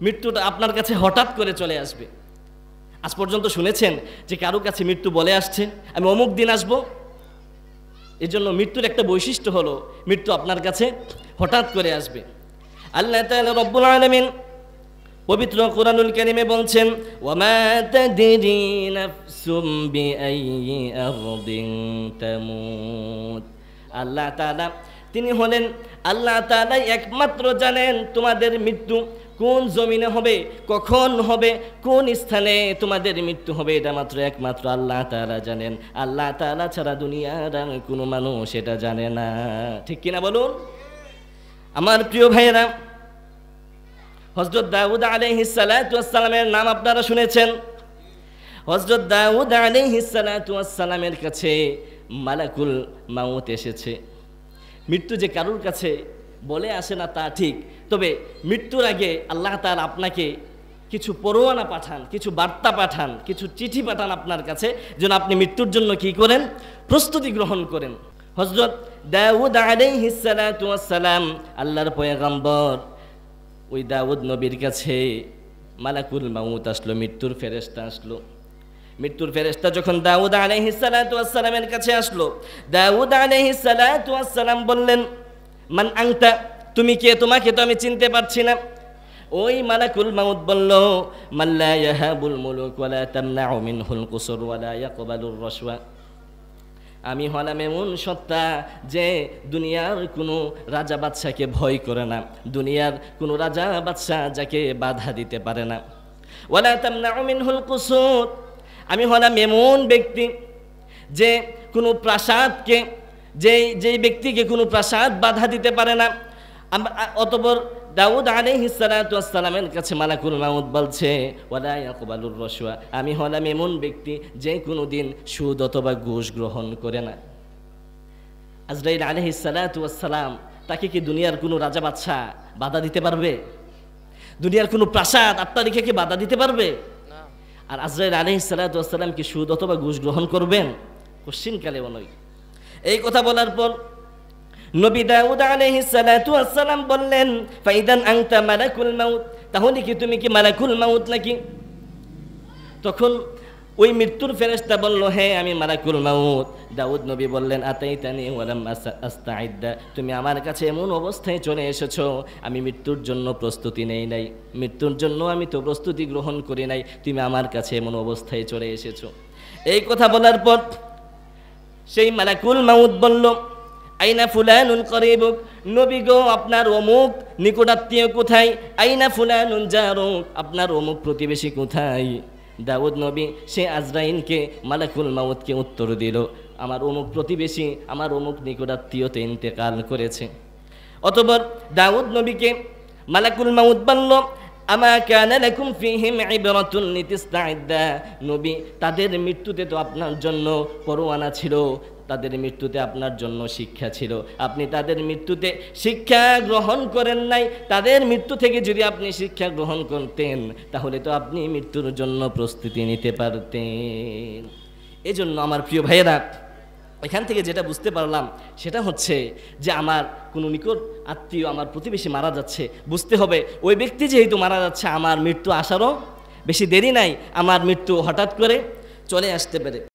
মৃত্যুটা আপনার কাছে হঠাৎ করে চলে আসবে। আজ পর্যন্ত শুনেছেন যে কারো কাছে মৃত্যু বলে আসছে আমি অমুক দিন আসব? এই জন্য মৃত্যুর একটা বৈশিষ্ট্য হলো মৃত্যু আপনার কাছে হঠাৎ করে আসবে। আল্লাহ তাআলা রব্বুল আলামিন পবিত্র কোরআনুল কারীমে বলছেন, ওয়ামা তাদরি নাফসুম বিআইয়ি আরদিন তামুত। আল্লাহ তাআলা তিনি হলেন আল্লাহ তাআলাই একমাত্র জানেন তোমাদের মৃত্যু কোন জমিনে হবে, কখন হবে, কোন স্থানে তোমাদের মৃত্যু হবে, এটা মাত্র একমাত্র আল্লাহ তাআলা জানেন। আল্লাহ তাআলা ছাড়া দুনিয়ার আর কোনো মানুষ এটা জানে না। ঠিক কিনা বলুন? আমার প্রিয় ভাইয়েরা, হযরত দাউদ আলাইহিস সালাতু ওয়াস সালামের নাম আপনারা শুনেছেন। হযরত দাউদ আলাইহিস সালাতু ওয়াস সালামের কাছে মালাকুল মাউত এসেছে। মৃত্যু যে কারোর কাছে বলে আসে না তা ঠিক, তবে মৃত্যুর আগে আল্লাহ তাআলা আপনাকে কিছু পরোয়ানা পাঠান, কিছু বার্তা পাঠান, কিছু চিঠি পাঠান আপনার কাছে, যেন আপনি মৃত্যুর জন্য কি করেন, প্রস্তুতি গ্রহণ করেন। হযরত দাউদ আলাইহিস সালাতু ওয়াস সালাম আল্লাহর পয়গম্বর, ওই দাউদ নবীর কাছে মালাকুল মাউত আসলো, মৃত্যুর ফেরেশতা আসলো। মৃত্যুর ফেরেশতা যখন দাউদ আলাইহিস সালাতু ওয়াস সালামের কাছে আসলো, দাউদ আলাইহিস সালাতু ওয়াস সালাম বললেন, মান আনতা, তুমি কে, তোমাকে তো আমি চিনতে পারছি না। ওই মালাকুল মাউত বলল, মাল্লা ইয়াহাবুল মুলুক ওয়ালা তামনাউ মিনহুল কুসুর ওয়ালা ইয়াকবালুর রাশওয়া। আমি হলাম এমন সত্তা যে দুনিয়ার কোনো রাজা বাদশাকে ভয় করে না, দুনিয়ার কোনো রাজা বাদশা যাকে বাধা দিতে পারে না। ওয়ালা তামনাউ মিনহুল কুসুর, আমি হলাম এমন ব্যক্তি যে কোনো প্রাসাদকে, যেই ব্যক্তিকে কোনো প্রাসাদ বাধা দিতে পারে না। অতঃপর দাউদ আলাইহিস সালাতু ওয়াস সালামের কাছে মালাকুল মাউত বলছে, ওয়ালা ইয়াকবালুর রাশওয়া, আমি হলাম এমন ব্যক্তি যে কোনো দিন সুদ অথবা ঘুষ গ্রহণ করে না। আজরাইল আলাইহিস সালাতু ওয়াস সালাম, তাকে কি দুনিয়ার কোনো রাজা বাদশা বাধা দিতে পারবে? দুনিয়ার কোনো প্রাসাদ আত্মারিকে কি বাধা দিতে পারবে? আর আজরাইল আলাইহিস সালাতু ওয়াস সালাম কি সুদ অথবা ঘুষ গ্রহণ করবেন? কোশ্চিনকালেও নয়। এই কথা বলার পর নবী দাউদ আলাইহিস সালাতু ওয়াস সালাম বললেন, ফাইদান আনতা মালাকুল মাউত, তাহলে কি তুমি কি মালাকুল মাউত নাকি? তখন ওই মৃত্যুর ফেরেশতা বলল, হ্যাঁ আমি মালাকুল মাউত। দাউদ নবী বললেন, আতাইতানি ওয়ালাম আস্তাইদ্দা, তুমি আমার কাছে এমন অবস্থায় চলে এসেছো, আমি মৃত্যুর জন্য প্রস্তুতি নেই নাই, মৃত্যুর জন্য আমি তো প্রস্তুতি গ্রহণ করি নাই, তুমি আমার কাছে এমন অবস্থায় চলে এসেছো। এই কথা বলার পর সেই মালাকুল মাউত বলল, আইনা ফুলানুন করিবুক, নবী গো আপনার অমুক নিকটাত্মীয় কোথায়? আইনা ফুলানুন জারুক, আপনার অমুক প্রতিবেশী কোথায়? দাউদ নবী সে আজরাইলকে, মালাকুল মাউতকে উত্তর দিল, আমার অমুক প্রতিবেশী, আমার অমুক নিকটাত্মীয়তে ইন্তেকাল করেছে। অতঃপর দাউদ নবীকে মালাকুল মাউত বলল, আমা কানা লাকুম ফীহিম ইবরাতুন লিতাস্তাইদ্দা, নবী তাদের মৃত্যুতে তো আপনার জন্য পরোয়ানা ছিল, তাদের মৃত্যুতে আপনার জন্য শিক্ষা ছিল, আপনি তাদের মৃত্যুতে শিক্ষা গ্রহণ করেন নাই। তাদের মৃত্যু থেকে যদি আপনি শিক্ষা গ্রহণ করতেন তাহলে তো আপনি মৃত্যুর জন্য প্রস্তুতি নিতে পারতেন। এজন্য আমার প্রিয় ভাইয়েরা, এখান থেকে যেটা বুঝতে পারলাম সেটা হচ্ছে যে আমার কোনো নিকট আত্মীয়, আমার প্রতিবেশী মারা যাচ্ছে, বুঝতে হবে ওই ব্যক্তি যেহেতু মারা যাচ্ছে, আমার মৃত্যু আসারও বেশি দেরি নাই, আমার মৃত্যু হঠাৎ করে চলে আসতে পারে।